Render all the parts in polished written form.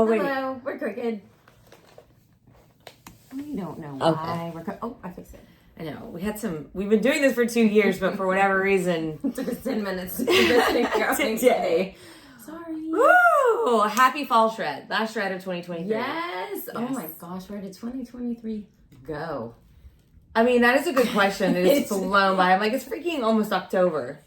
Oh, wait. Hello, we're crooked. We don't know why we're crooked. Oh, I fixed it. I know. We've been doing this for 2 years, but for whatever reason. It took us 10 minutes to get this thing going today. Sorry. Woo! Happy fall shred. Last shred of 2023. Yes. Oh my gosh, where did 2023 go? I mean, that is a good question. It's flown by. I'm like, it's freaking almost October.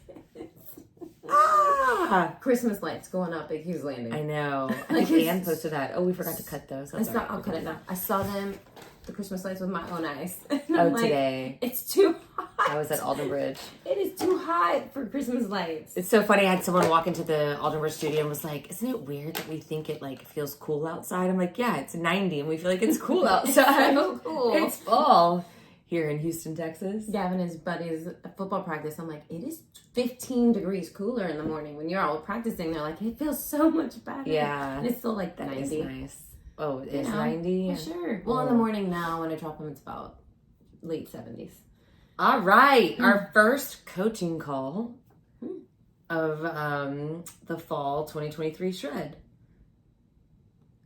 Christmas lights going up at Hughes Landing. I know. Like Anne posted that. Oh, we forgot to cut those. I'll cut it now. I saw them, the Christmas lights, with my own eyes. Today. It's too hot. I was at Alden Bridge. It is too hot for Christmas lights. It's so funny. I had someone walk into the Alden Bridge studio and was like, isn't it weird that we think it like feels cool outside? I'm like, yeah, it's 90 and we feel like it's cool outside. It's so cool. It's fall here in Houston, Texas. Gavin and his buddies at football practice. I'm like, it is 15 degrees cooler in the morning. When you're all practicing, they're like, it feels so much better. Yeah. And it's still like that 90. Is nice. Oh, it is 90? For sure. Well, in the morning now, when I drop them, it's about late 70s. All right. Our first coaching call of the fall 2023 shred.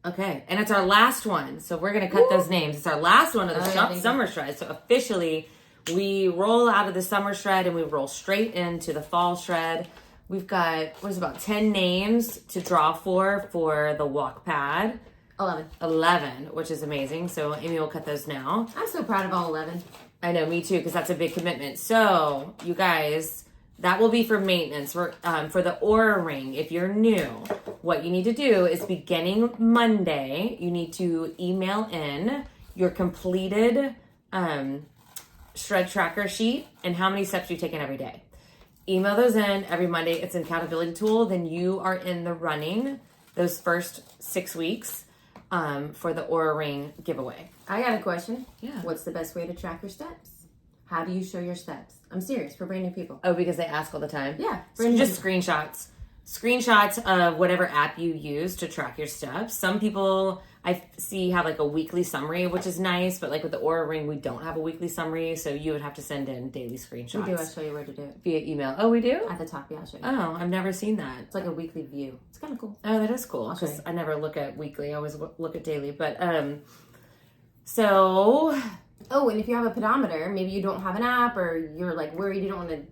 Okay. And it's our last one. So we're going to cut those names. It's our last one of the summer shred. So officially, we roll out of the summer shred and we roll straight into the fall shred. We've got, about 10 names to draw for the walk pad. 11, which is amazing. So Amy will cut those now. I'm so proud of all 11. I know, me too, because that's a big commitment. So, you guys, that will be for maintenance. For the Oura ring, if you're new, what you need to do is beginning Monday, you need to email in your completed shred tracker sheet and how many steps you've taken every day. Email those in every Monday. It's an accountability tool. Then you are in the running those first 6 weeks for the Oura ring giveaway. I got a question. Yeah. What's the best way to track your steps? How do you show your steps? I'm serious, for brand new people. Oh, because they ask all the time? Yeah. So just screenshots. Screenshots of whatever app you use to track your steps. Some people I see have like a weekly summary, which is nice, but like with the Oura ring, we don't have a weekly summary, so you would have to send in daily screenshots. We do. I'll show you where to do it. Via email. Oh, we do? At the top, yeah, I'll show you. Oh, I've never seen that. It's like a weekly view. It's kind of cool. Oh, that is cool. Because I never look at weekly. I always look at daily. But, so... Oh, and if you have a pedometer, maybe you don't have an app or you're like worried you don't want to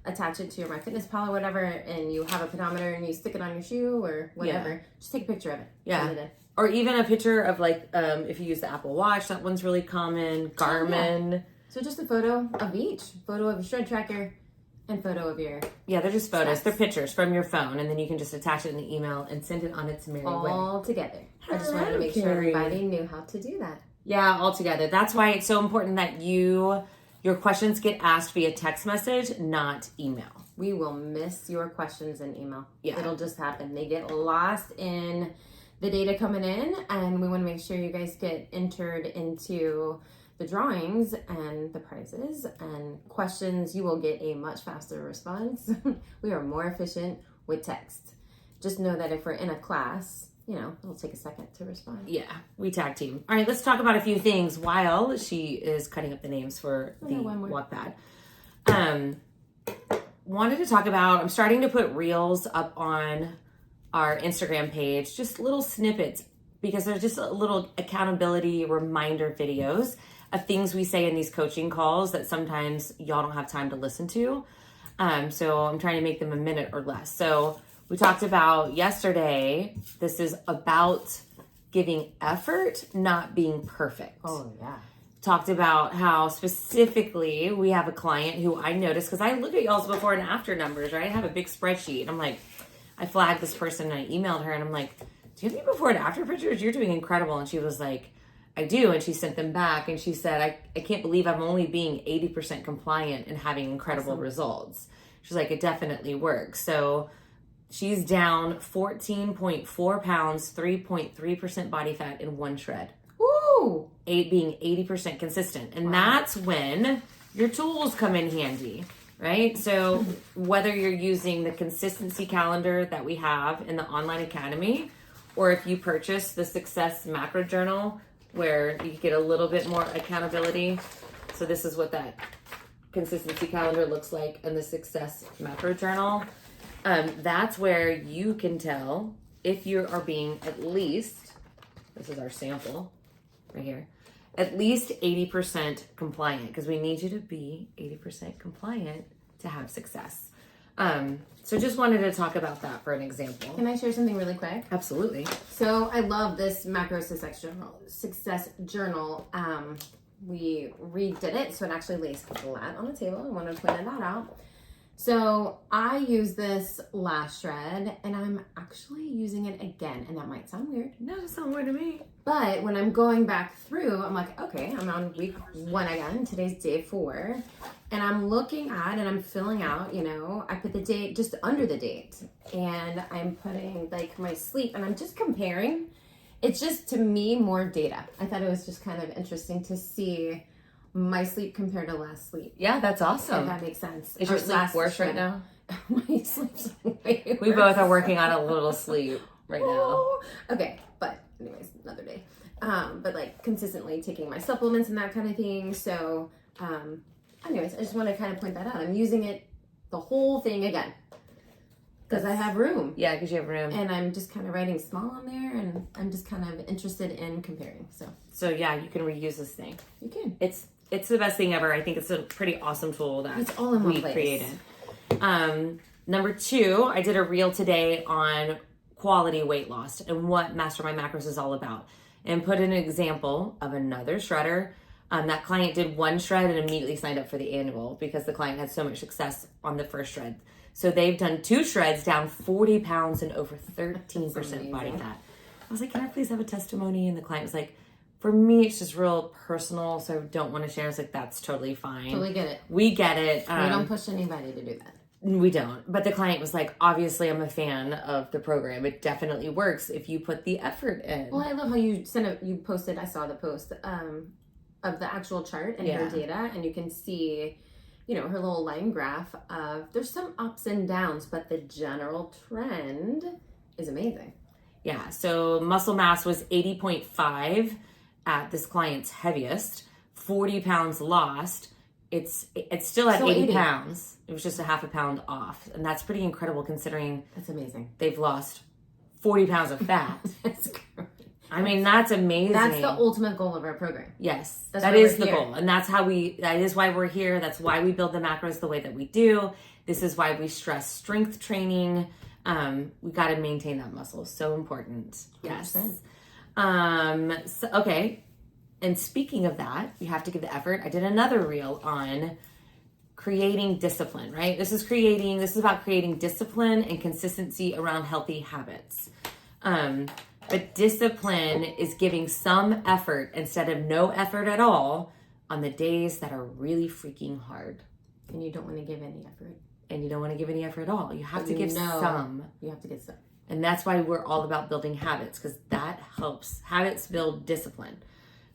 attach it to your MyFitnessPal or whatever, and you have a pedometer and you stick it on your shoe or whatever, just take a picture of it. Yeah. Or even a picture of like, if you use the Apple Watch, that one's really common. Garmin. Yeah. So just a photo of each. Photo of your shred tracker and photo of your... Yeah, they're just photos. They're pictures from your phone, and then you can just attach it in the email and send it on its merry way. All together. I just wanted to make sure everybody knew how to do that. Yeah, all together. That's why it's so important that your questions get asked via text message, not email. We will miss your questions in email. Yeah. It'll just happen. They get lost in the data coming in, and we want to make sure you guys get entered into the drawings and the prizes and questions. You will get a much faster response. We are more efficient with text. Just know that if we're in a class, it'll take a second to respond. Yeah, we tag team. All right, let's talk about a few things while she is cutting up the names for the walk pad. Wanted to talk about, I'm starting to put reels up on our Instagram page, just little snippets, because they're just a little accountability reminder videos of things we say in these coaching calls that sometimes y'all don't have time to listen to. So I'm trying to make them a minute or less. So we talked about yesterday, this is about giving effort, not being perfect. Oh, yeah. Talked about how specifically we have a client who I noticed, because I look at y'all's before and after numbers, right? I have a big spreadsheet. And I'm like, I flagged this person and I emailed her and I'm like, do you have any before and after pictures? You're doing incredible. And she was like, I do. And she sent them back and she said, I can't believe I'm only being 80% compliant and having incredible results. She's like, it definitely works. So she's down 14.4 pounds, 3.3% body fat in one shred. Woo! Being 80% consistent. And that's when your tools come in handy, right? So whether you're using the consistency calendar that we have in the online academy, or if you purchase the Success Macro Journal, where you get a little bit more accountability. So this is what that consistency calendar looks like in the Success Macro Journal. That's where you can tell if you are being at least, this is our sample right here, at least 80% compliant, because we need you to be 80% compliant to have success. So just wanted to talk about that for an example. Can I share something really quick? Absolutely. So I love this macro success journal. We redid it, so it actually lays flat on the table. I want to point that out. So I used this last shred, and I'm actually using it again. And that might sound weird. No, it doesn't sound weird to me. But when I'm going back through, I'm like, okay, I'm on week 1 again. Today's day 4. And I'm looking at and I'm filling out, you know, I put the date just under the date. And I'm putting like my sleep, and I'm just comparing. It's just, to me, more data. I thought it was just kind of interesting to see my sleep compared to last sleep. Yeah, that's awesome. If that makes sense. Is your sleep worse right now? My sleep's way worse. We both are working on a little sleep right now. Okay, but anyways, another day. But like consistently taking my supplements and that kind of thing. So, anyways, I just want to kind of point that out. I'm using it, the whole thing again. Because I have room. Yeah, because you have room. And I'm just kind of writing small on there, and I'm just kind of interested in comparing. So yeah, you can reuse this thing. You can. It's the best thing ever. I think it's a pretty awesome tool that it's all in one we place. Created. Number 2, I did a reel today on quality weight loss and what Master My Macros is all about, and put an example of another shredder. That client did 1 shred and immediately signed up for the annual because the client had so much success on the first shred. So they've done 2 shreds, down 40 pounds and over 13% body fat. I was like, can I please have a testimony? And the client was like, for me, it's just real personal, so I don't want to share. I was like, that's totally fine. Totally get it. We get it. We don't push anybody to do that. We don't. But the client was like, obviously, I'm a fan of the program. It definitely works if you put the effort in. Well, I love how you you posted, I saw the post of the actual chart and her data, and you can see, you know, her little line graph of, there's some ups and downs, but the general trend is amazing. Yeah, so muscle mass was 80.5 at this client's heaviest, 40 pounds lost. It's still at 80 pounds. It was just a half a pound off. And that's pretty incredible considering that's amazing. They've lost 40 pounds of fat. That's great. I mean, that's amazing. That's the ultimate goal of our program. Yes, that is the goal. And that is why we're here. That's why we build the macros the way that we do. This is why we stress strength training. We got to maintain that muscle. So important. Yes. 100%. So, okay. And speaking of that, you have to give the effort. I did another reel on creating discipline, right? This is about creating discipline and consistency around healthy habits. But discipline is giving some effort instead of no effort at all on the days that are really freaking hard. And you don't want to give any effort. And you don't want to give any effort at all. You have to give some. You have to get some. And that's why we're all about building habits, because that helps. Habits build discipline.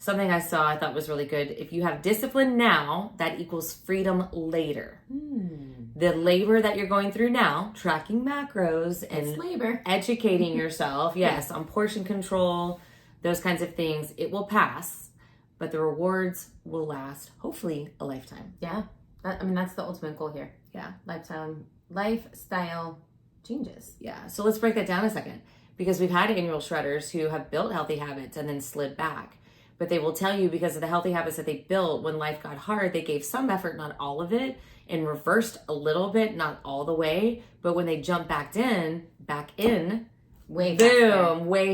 Something I saw I thought was really good. If you have discipline now, that equals freedom later. The labor that you're going through now, tracking macros and labor. Educating yourself, yes, on portion control, those kinds of things, it will pass, but the rewards will last, hopefully, a lifetime. Yeah. That's the ultimate goal here. Yeah. Lifestyle changes. Yeah. So let's break that down a second, because we've had annual shredders who have built healthy habits and then slid back. But they will tell you, because of the healthy habits that they built, when life got hard, they gave some effort, not all of it, and reversed a little bit, not all the way. But when they jumped back in, way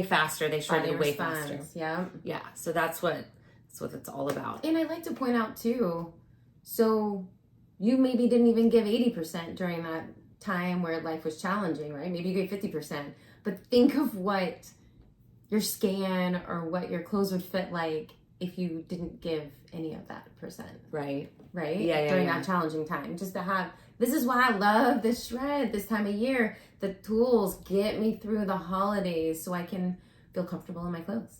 faster. They shredded way faster. Yeah. Yeah. So that's what it's all about. And I like to point out too, so you maybe didn't even give 80% during that time where life was challenging, right? Maybe you gave 50%. But think of what your scan or what your clothes would fit like if you didn't give any of that percent. Right. Yeah, during that challenging time. Just to have, this is why I love this shred this time of year. The tools get me through the holidays so I can feel comfortable in my clothes.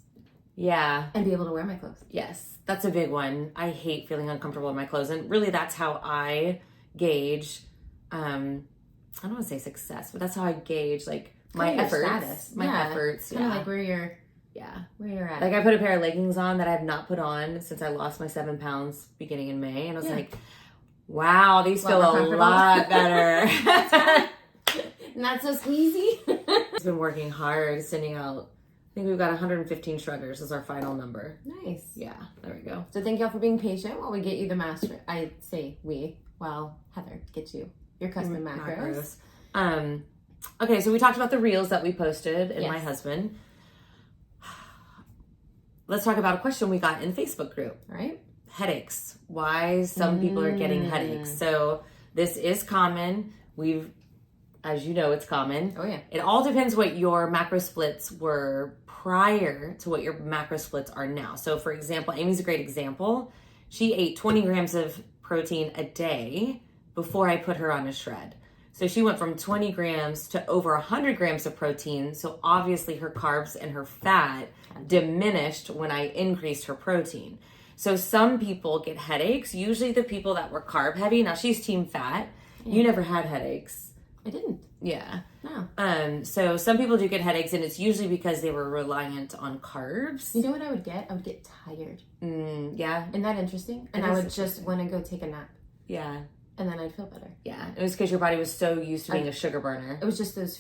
Yeah. And be able to wear my clothes. Yes, that's a big one. I hate feeling uncomfortable in my clothes. And really that's how I gauge, I don't want to say success, but that's how I gauge like my efforts. Status. Efforts. Kind of like where you're at. Like I put a pair of leggings on that I have not put on since I lost my 7 pounds beginning in May. And I was like, wow, these feel a lot better. Not so squeezy. He's been working hard, sending out, I think we've got 115 shruggers as our final number. Nice. Yeah, there we go. So thank y'all for being patient while we get you the master. I say we, while Heather gets you your custom macros. Okay, so we talked about the reels that we posted and Yes. my husband. Let's talk about a question we got in the Facebook group. All right. Headaches. Why some people are getting headaches. So this is common. As you know, it's common. Oh, yeah. It all depends what your macro splits were prior to what your macro splits are now. So for example, Amy's a great example. She ate 20 grams of protein a day before I put her on a shred. So she went from 20 grams to over 100 grams of protein. So obviously her carbs and her fat diminished when I increased her protein. So some people get headaches, usually the people that were carb heavy. Now she's team fat. You never had headaches. I didn't. Yeah. No. So some people do get headaches, and it's usually because they were reliant on carbs. You know what I would get? I would get tired. Yeah. Isn't that interesting? And I would just want to go take a nap. Yeah. And then I'd feel better. Yeah. It was because your body was so used to being a sugar burner. It was just those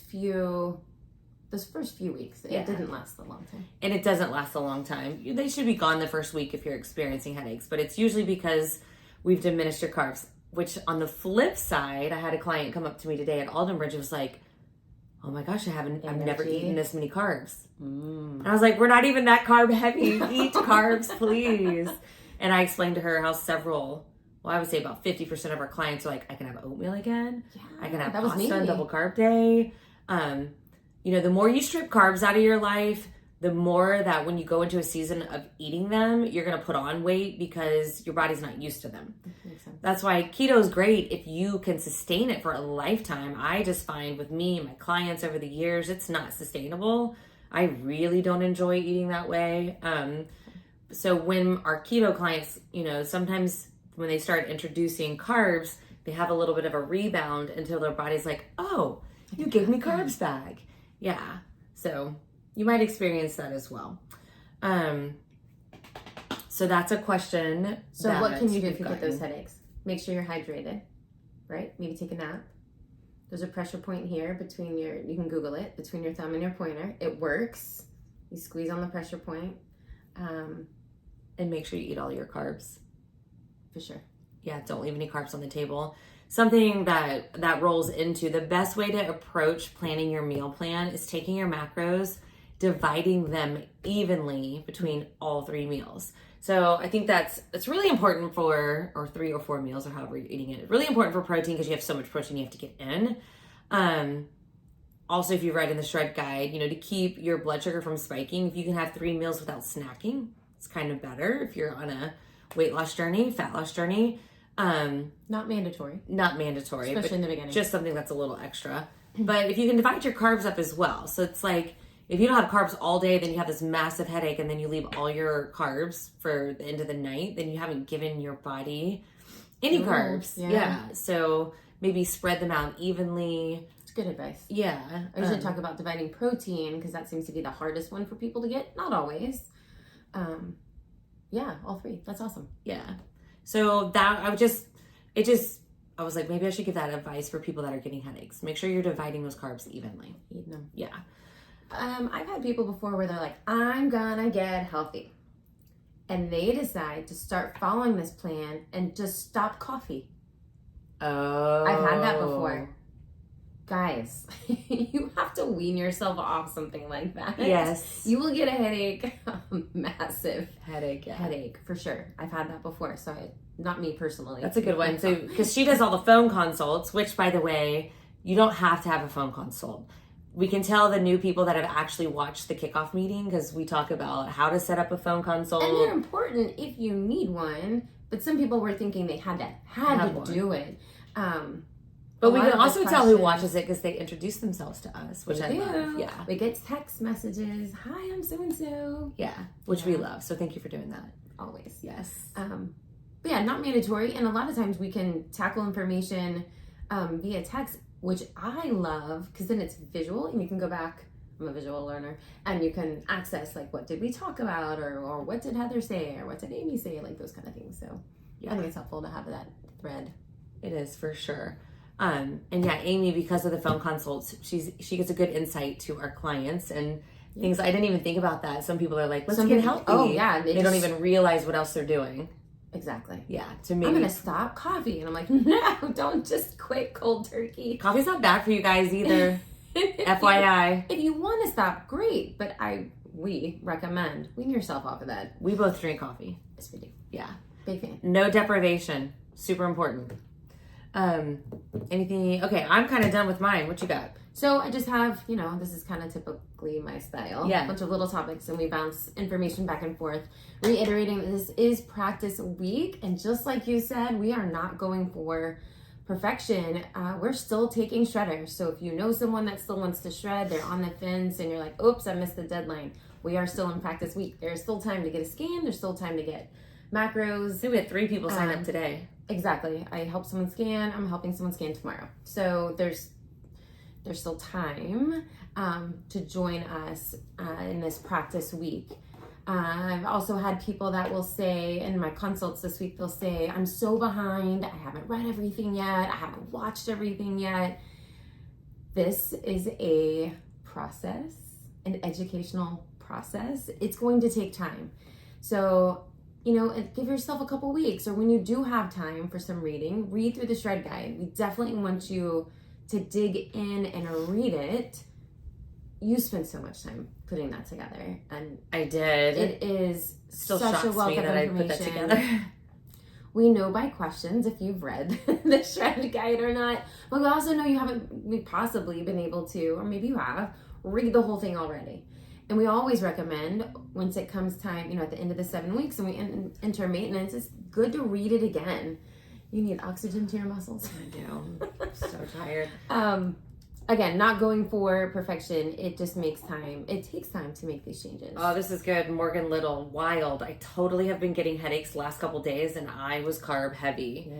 first few weeks. It didn't last a long time. And it doesn't last a long time. They should be gone the first week if you're experiencing headaches, but it's usually because we've diminished your carbs. Which on the flip side, I had a client come up to me today at Aldenbridge and was like, oh my gosh, I've never eaten this many carbs. And I was like, we're not even that carb heavy. Eat carbs, please. And I explained to her how I would say about 50% of our clients are like, I can have oatmeal again. Yeah, I can have pasta and double carb day. The more you strip carbs out of your life, the more that when you go into a season of eating them, you're going to put on weight because your body's not used to them. Makes sense. That's why keto is great if you can sustain it for a lifetime. I just find with me and my clients over the years, it's not sustainable. I really don't enjoy eating that way. So when our keto clients, sometimes when they start introducing carbs, they have a little bit of a rebound until their body's like, oh, you gave me carbs back. Yeah. So you might experience that as well. So that's a question. So what can you do if you get those headaches? Make sure you're hydrated, right? Maybe take a nap. There's a pressure point here you can Google it, between your thumb and your pointer. It works. You squeeze on the pressure point. And make sure you eat all your carbs. For sure. Yeah, don't leave any carbs on the table. Something that rolls into the best way to approach planning your meal plan is taking your macros, dividing them evenly between all 3 meals. So I think that's really important or 3 or 4 meals or however you're eating it. It's really important for protein because you have so much protein you have to get in. Also, if you read in the shred guide, to keep your blood sugar from spiking, if you can have 3 meals without snacking, it's kind of better if you're on a weight loss journey, fat loss journey. Not mandatory. Especially in the beginning. Just something that's a little extra. But if you can divide your carbs up as well. So it's like, if you don't have carbs all day, then you have this massive headache and then you leave all your carbs for the end of the night, then you haven't given your body any carbs. Yeah. So maybe spread them out evenly. It's good advice. Yeah. I usually talk about dividing protein because that seems to be the hardest one for people to get. Not always. All 3. That's awesome. Yeah. So that I was like, maybe I should give that advice for people that are getting headaches. Make sure you're dividing those carbs evenly. Eating them. Yeah. I've had people before where they're like, I'm gonna get healthy. And they decide to start following this plan and just stop coffee. Oh. I've had that before. Guys, you have to wean yourself off something like that. Yes. You will get a headache, a massive headache. Yeah. Headache, for sure. I've had that before, so not me personally. That's a good one. So, because she does all the phone consults, which, by the way, you don't have to have a phone consult. We can tell the new people that have actually watched the kickoff meeting because we talk about how to set up a phone consult. And they're important if you need one, but some people were thinking they had to do it. But we can also tell who watches it because they introduce themselves to us, which I love. Yeah. We get text messages. Hi, I'm so-and-so. Yeah, which we love. So thank you for doing that. Always. Yes. But yeah, not mandatory. And a lot of times we can tackle information via text, which I love because then it's visual and you can go back. I'm a visual learner. And you can access like what did we talk about or what did Heather say or what did Amy say, like those kind of things. So yeah. I think it's helpful to have that thread. It is for sure. And yeah, Amy, because of the phone consults, she gets a good insight to our clients and things. I didn't even think about that. Some people are like, let's get healthy. Oh yeah. They don't even realize what else they're doing. Exactly. Yeah. I'm going to stop coffee. And I'm like, no, don't just quit cold turkey. Coffee's not bad for you guys either. FYI. If you want to stop, great. But we recommend wean yourself off of that. We both drink coffee. Yes, we do. Yeah. Big fan. No deprivation. Super important. Anything? Okay, I'm kind of done with mine. What you got? So I just have, this is kind of typically my style. Yeah. A bunch of little topics and we bounce information back and forth, reiterating that this is practice week. And just like you said, we are not going for perfection. We're still taking shredders. So if you know someone that still wants to shred, they're on the fence and you're like, oops, I missed the deadline. We are still in practice week. There's still time to get a scan. There's still time to get macros. So we had 3 people sign up today. Exactly. I helped someone scan. I'm helping someone scan tomorrow. So there's still time to join us in this practice week. I've also had people that will say in my consults this week, they'll say, I'm so behind. I haven't read everything yet. I haven't watched everything yet. This is a process, an educational process. It's going to take time. So, give yourself a couple weeks, or when you do have time for some reading, read through the shred guide. We definitely want you to dig in and read it. You spent so much time putting that together, and I did. It is still such shocks a wealth me of that I put that together. We know by questions if you've read the shred guide or not, but we also know you haven't possibly been able to, or maybe you have, read the whole thing already. And we always recommend, once it comes time, at the end of the 7 weeks and we enter maintenance, it's good to read it again. You need oxygen to your muscles. I do. I'm so tired. Again, not going for perfection. It just makes time. It takes time to make these changes. Oh, this is good. Morgan Little, wild. I totally have been getting headaches the last couple days and I was carb heavy.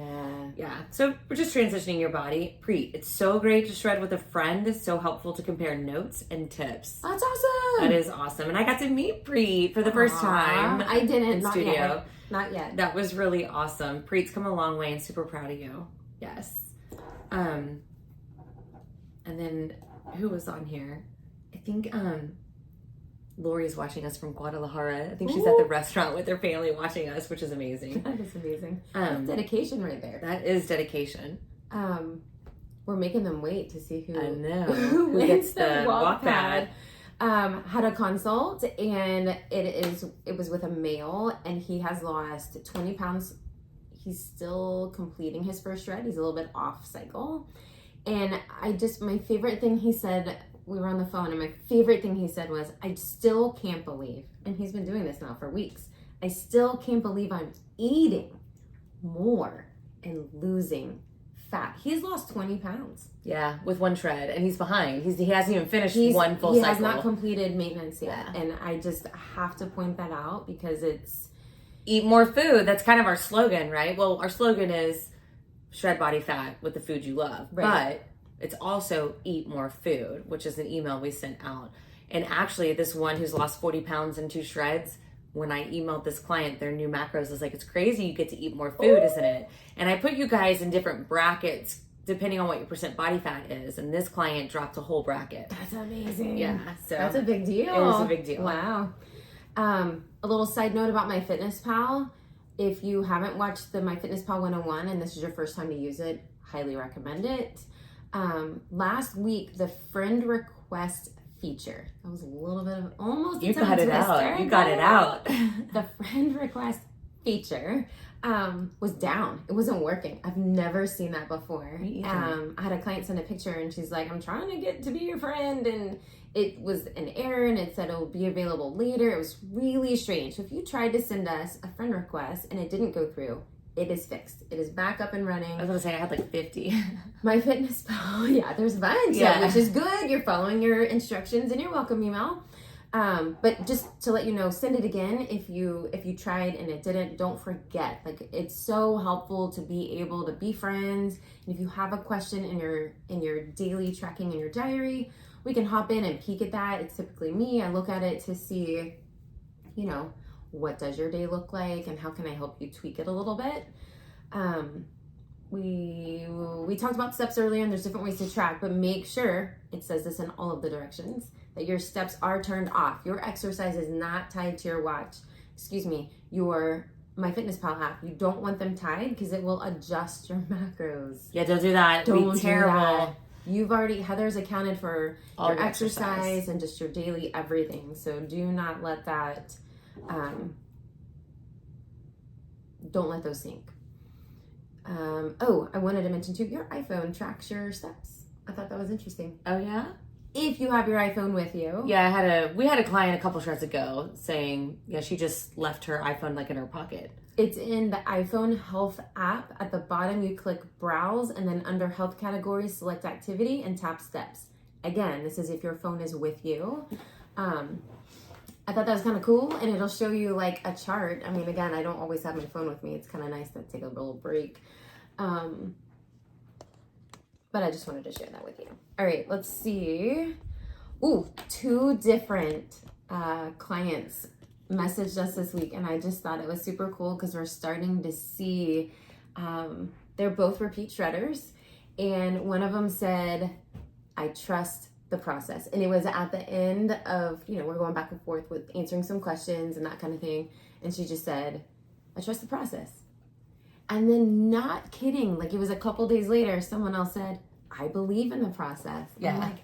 Yeah. So we're just transitioning your body. Preet, it's so great to shred with a friend. It's so helpful to compare notes and tips. That's awesome. That is awesome. And I got to meet Preet for the first time. I didn't. In studio. Not yet. That was really awesome. Preet's come a long way and super proud of you. Yes. And then who was on here? I think Lori's watching us from Guadalajara. I think she's at the restaurant with her family watching us, which is amazing. That is amazing. That's dedication right there. That is dedication. We're making them wait to see who, I know. who gets the walk pad. Had a consult and it was with a male and he has lost 20 pounds. He's still completing his first shred. He's a little bit off cycle. And my favorite thing he said, we were on the phone and my favorite thing he said was, I still can't believe, and he's been doing this now for weeks, I still can't believe I'm eating more and losing fat. He's lost 20 pounds. Yeah, with one shred, and he's behind. He hasn't even finished one full cycle. He has not completed maintenance yet, Yeah. and I just have to point that out because it's... Eat more food. That's kind of our slogan, right? Well, our slogan is shred body fat with the food you love. Right. But it's also eat more food, which is an email we sent out. And actually, this one who's lost 40 pounds in 2 shreds, when I emailed this client their new macros, I was like, it's crazy you get to eat more food, isn't it? And I put you guys in different brackets depending on what your percent body fat is. And this client dropped a whole bracket. That's amazing. Yeah. So that's a big deal. It is a big deal. Wow. A little side note about MyFitnessPal. If you haven't watched the MyFitnessPal 101 and this is your first time to use it, highly recommend it. Last week, the friend request feature. That was a little bit of almost a tongue twister. You got it out. The friend request feature was down. It wasn't working. I've never seen that before. I had a client send a picture and she's like, I'm trying to get to be your friend, and it was an error and it said it will be available later. It was really strange. So if you tried to send us a friend request and it didn't go through, it is fixed. It is back up and running. I was gonna say I had like 50. MyFitnessPal, yeah, there's a bunch, which is good. You're following your instructions in your welcome email. But just to let you know, send it again if you tried and it didn't. Don't forget, like, it's so helpful to be able to be friends. And if you have a question in your daily tracking in your diary, we can hop in and peek at that. It's typically me. I look at it to see, what does your day look like and how can I help you tweak it a little bit. we talked about steps earlier, and there's different ways to track, but make sure, it says this in all of the directions, that your steps are turned off. Your exercise is not tied to your watch. Excuse me, your MyFitnessPal app. You don't want them tied because it will adjust your macros. Yeah, don't do that. It'll be terrible. You've already, Heather's accounted for all your exercise and just your daily everything. So do not let that, don't let those sink. I wanted to mention too, your iPhone tracks your steps. I thought that was interesting. Oh yeah? If you have your iPhone with you. Yeah, we had a client a couple shreds ago saying, yeah, she just left her iPhone like in her pocket. It's in the iPhone Health app. At the bottom, you click Browse, and then under Health category, select Activity and tap Steps. Again, this is if your phone is with you. I thought that was kind of cool, and it'll show you like a chart. I mean, again, I don't always have my phone with me. It's kind of nice to take a little break. But I just wanted to share that with you. All right, let's see. Ooh, 2 different clients messaged us this week, and I just thought it was super cool because we're starting to see, they're both repeat shredders, and one of them said, I trust the process. And it was at the end of, we're going back and forth with answering some questions and that kind of thing, and she just said, I trust the process. And then, not kidding, like it was a couple days later, someone else said, I believe in the process. Yeah. I'm like,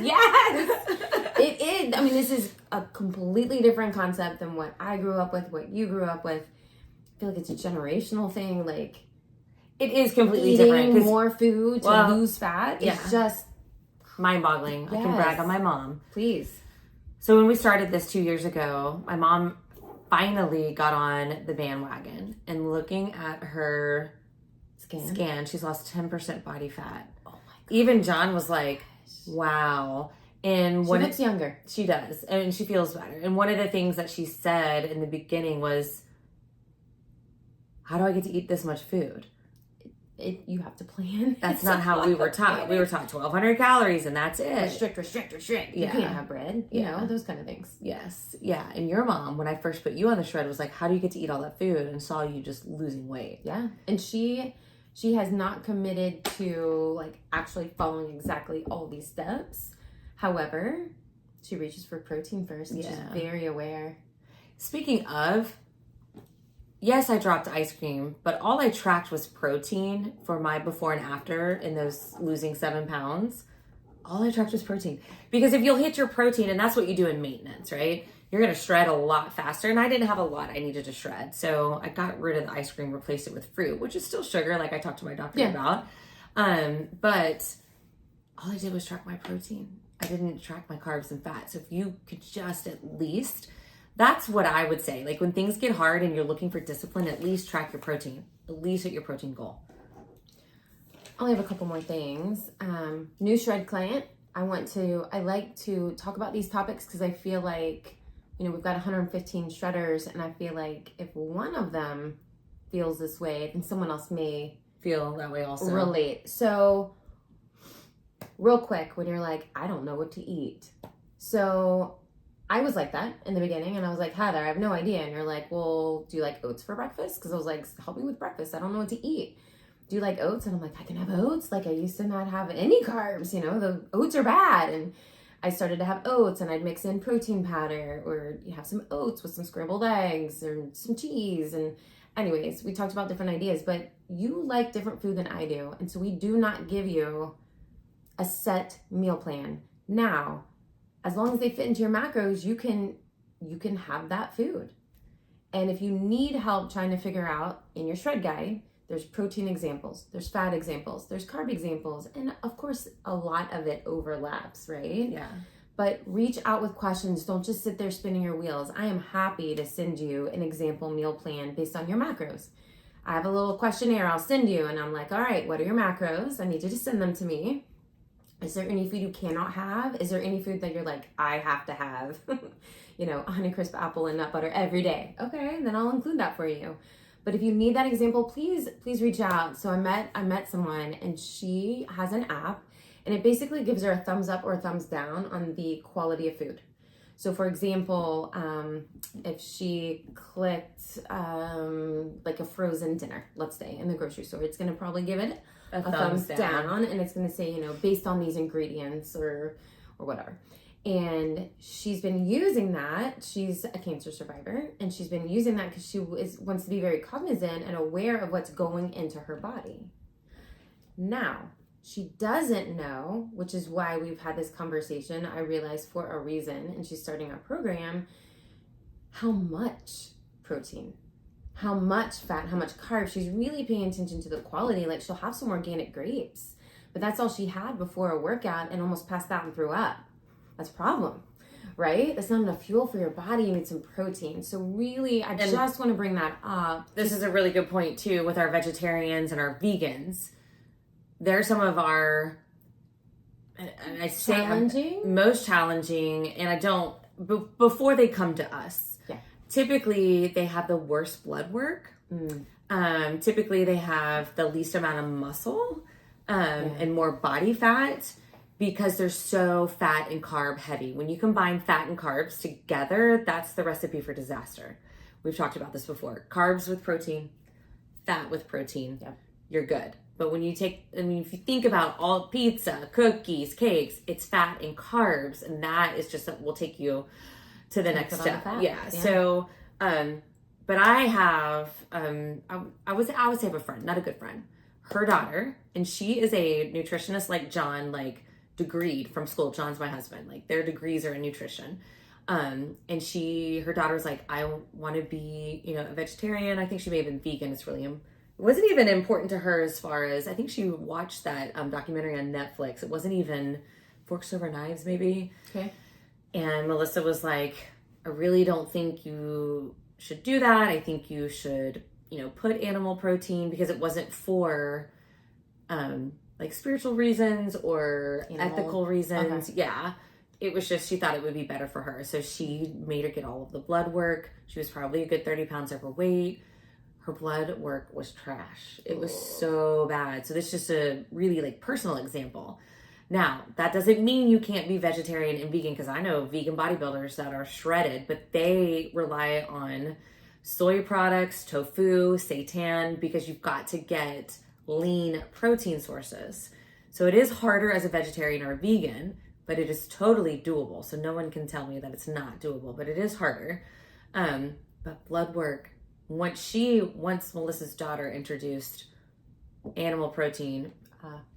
yes, it is. I mean, this is a completely different concept than what I grew up with, what you grew up with. I feel like it's a generational thing. Like, it is completely eating different. More food to lose fat. Yeah. It's just mind-boggling. Yes. I can brag on my mom. Please. So when we started this 2 years ago, my mom finally got on the bandwagon, and looking at her scan, she's lost 10% body fat. Oh my God. Even John was like, wow. And she looks younger. She does. And she feels better. And one of the things that she said in the beginning was, how do I get to eat this much food? You have to plan. That's not how we were taught. We were taught 1,200 calories and that's it. Restrict. Yeah. You can't have bread. You know, those kind of things. Yes. Yeah. And your mom, when I first put you on the shred, was like, how do you get to eat all that food? And saw you just losing weight. Yeah. And she has not committed to like actually following exactly all these steps. However, she reaches for protein first, and she's very aware. Speaking of, yes, I dropped ice cream, but all I tracked was protein for my before and after in those losing 7 pounds. All I tracked was protein. Because if you'll hit your protein, and that's what you do in maintenance, right? You're going to shred a lot faster. And I didn't have a lot I needed to shred. So I got rid of the ice cream, replaced it with fruit, which is still sugar, like I talked to my doctor about. But all I did was track my protein. I didn't track my carbs and fat. So if you could just at least... That's what I would say. Like when things get hard and you're looking for discipline, at least track your protein. At least hit your protein goal. I only have a couple more things. New shred client. I like to talk about these topics because I feel like, we've got 115 shredders, and I feel like if one of them feels this way, then someone else may feel that way also. Relate. So real quick, when you're like, I don't know what to eat. So I was like that in the beginning, and I was like, Heather, I have no idea. And you're like, well, do you like oats for breakfast? Because I was like, help me with breakfast. I don't know what to eat. Do you like oats? And I'm like, I can have oats. Like I used to not have any carbs, the oats are bad. And I started to have oats, and I'd mix in protein powder, or you have some oats with some scrambled eggs or some cheese. And anyways, we talked about different ideas, but you like different food than I do. And so we do not give you a set meal plan. Now, as long as they fit into your macros, you can have that food. And if you need help trying to figure out in your shred guide, there's protein examples, there's fat examples, there's carb examples, and of course, a lot of it overlaps, right? Yeah. But reach out with questions. Don't just sit there spinning your wheels. I am happy to send you an example meal plan based on your macros. I have a little questionnaire I'll send you, and I'm like, all right, what are your macros? I need you to send them to me. Is there any food you cannot have? Is there any food that you're like, I have to have, a Honeycrisp apple and nut butter every day? Okay, then I'll include that for you. But if you need that example, please reach out. So I met someone, and she has an app, and it basically gives her a thumbs up or a thumbs down on the quality of food. So for example, if she clicked like a frozen dinner, let's say in the grocery store, it's going to probably give it a thumbs down, and it's going to say, you know, based on these ingredients or whatever. And she's been using that. She's a cancer survivor, and she's been using that because she wants to be very cognizant and aware of what's going into her body. Now, she doesn't know, which is why we've had this conversation, I realized, for a reason, and she's starting our program, how much protein, how much fat, how much carbs. She's really paying attention to the quality. Like, she'll have some organic grapes, but that's all she had before a workout and almost passed out and threw up. That's a problem, right? That's not enough fuel for your body. You need some protein. So really, I just want to bring that up. This is a really good point too with our vegetarians and our vegans. They're some of our, I say most challenging, and I don't, before they come to us, typically they have the worst blood work. Typically they have the least amount of muscle and more body fat, because they're so fat and carb heavy. When you combine fat and carbs together, that's the recipe for disaster. We've talked about this before. Carbs with protein, fat with protein, you're good. But when you take, I mean, if you think about all pizza, cookies, cakes, it's fat and carbs, and that is just that will take you to the next step. Yeah. So, but I have, I would say I have a friend, not a good friend, her daughter, and she is a nutritionist like John, like degreed from school. John's my husband. Like, their degrees are in nutrition. And her daughter was like, I want to be, you know, a vegetarian. I think she may have been vegan. It wasn't even important to her as far as, I think she watched that documentary on Netflix. It wasn't even Forks Over Knives, maybe. Okay. And Melissa was like, I really don't think you should do that. I think you should, you know, put animal protein, because it wasn't for, like spiritual reasons or ethical reasons. Okay. Yeah. It was just, she thought it would be better for her. So she made her get all of the blood work. She was probably a good 30 pounds overweight. Her blood work was trash. It was so bad. So this is just a really like personal example. Now, that doesn't mean you can't be vegetarian and vegan, because I know vegan bodybuilders that are shredded, but they rely on soy products, tofu, seitan, because you've got to get lean protein sources. So it is harder as a vegetarian or a vegan, but it is totally doable. So no one can tell me that it's not doable, but it is harder. But blood work, once Melissa's daughter introduced animal protein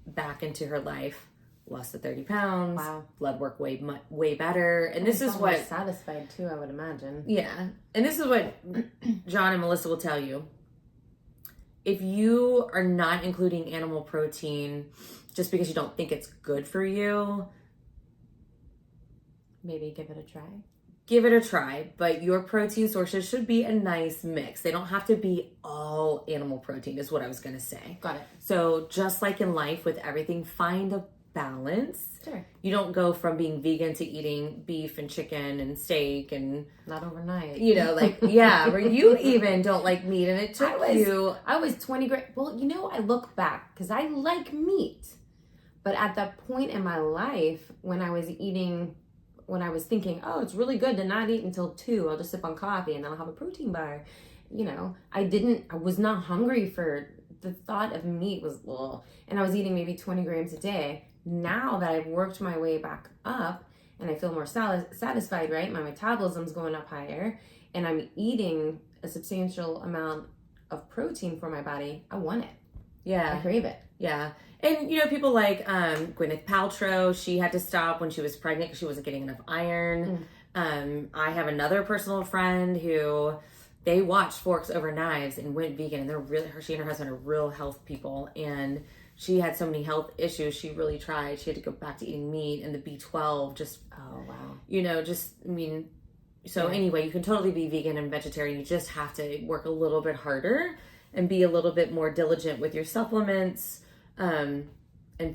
back into her life, lost the 30 pounds. Wow. Blood work way better. And this is what satisfied too, I would imagine. Yeah. And this is what John and Melissa will tell you. If you are not including animal protein just because you don't think it's good for you, maybe give it a try. Give it a try, but your protein sources should be a nice mix. They don't have to be all animal protein, is what I was going to say. Got it. So just like in life with everything, find a balance. Sure. You don't go from being vegan to eating beef and chicken and steak and... Not overnight. You know, like, yeah, where you even don't like meat, and it took I was 20 grams. Well, you know, I look back because I like meat. But at that point in my life when I was thinking, oh, it's really good to not eat until 2, I'll just sip on coffee and I'll have a protein bar. You know, I was not hungry for the thought of meat was, ugh. And I was eating maybe 20 grams a day. Now that I've worked my way back up and I feel more satisfied, right? My metabolism's going up higher and I'm eating a substantial amount of protein for my body. I want it. Yeah. I crave it. Yeah. And, you know, people like Gwyneth Paltrow, she had to stop when she was pregnant because she wasn't getting enough iron. I have another personal friend who they watched Forks Over Knives and went vegan, and they're really, she and her husband are real health people, and she had so many health issues. She really tried. She had to go back to eating meat, and the B12 just, oh, wow. You know, just, I mean, so anyway, you can totally be vegan and vegetarian. You just have to work a little bit harder and be a little bit more diligent with your supplements, and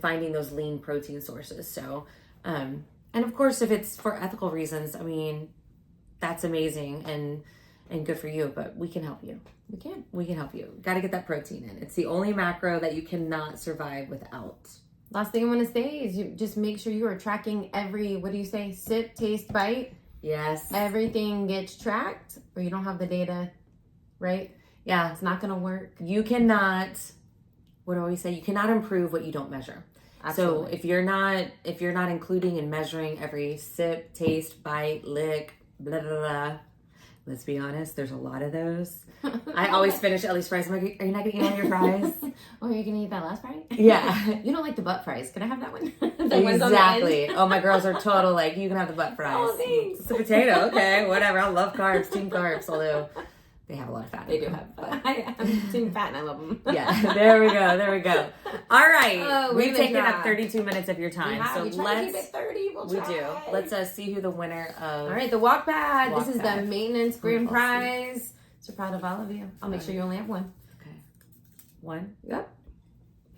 finding those lean protein sources. So, and of course, if it's for ethical reasons, I mean, that's amazing and good for you, but we can help you. We can help you. Got to get that protein in. It's the only macro that you cannot survive without. Last thing I want to say is you just make sure you are tracking every, what do you say? Sip, taste, bite. Yes. Everything gets tracked or you don't have the data, right? Yeah. It's not going to work. You cannot, what do I always say? You cannot improve what you don't measure. Absolutely. So if you're not including and measuring every sip, taste, bite, lick, blah, blah, blah, let's be honest, there's a lot of those. I always finish Ellie's fries. I'm like, are you not going to eat all your fries? Oh, you're going to eat that last fry? Yeah. You don't like the butt fries. Can I have that one? Exactly. Oh, my girls are total like, you can have the butt fries. Oh, thanks. It's a potato. Okay, whatever. I love carbs, team carbs, although they have a lot of fat. They do have fat. I'm team fat and I love them. Yeah, there we go. All right. Oh, We've taken up 32 minutes of your time. We So try to keep it 30. We do. Let's see who the winner of. All right, the walk pad. Walk This is pad. the maintenance grand prize. So proud of all of you. I'll make sure you only have one. Okay. One? Yep.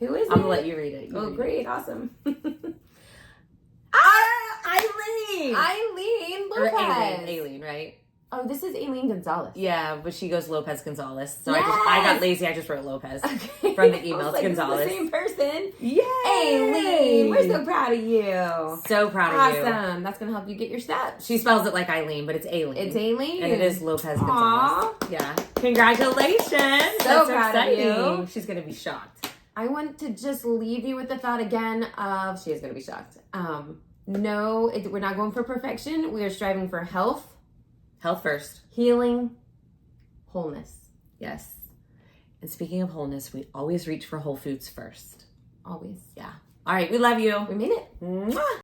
Who is it? I'm going to let you read it. Great. Awesome. EILEEN! EILEEN Or Lopez. EILEEN, right? Oh, this is EILEEN Gonzalez. Yeah, but she goes Lopez Gonzalez. So Yes! I got lazy. I just wrote Lopez Okay. from the email. I was It's Gonzalez. It's the same person. Yay! EILEEN, we're so proud of you. So proud of you. Awesome. That's going to help you get your steps. She spells it like Eileen, but it's Aileen. It's EILEEN. And it is Lopez Aw. Gonzalez. Yeah. Congratulations. That's so proud of exciting. you. She's going to be shocked. I want to just leave you with the thought again of she is going to be shocked. No, we're not going for perfection. We are striving for health, Health first. healing, wholeness. Yes. And speaking of wholeness, we always reach for whole foods first. Always. Yeah. All right. We love you. We mean it. Mwah.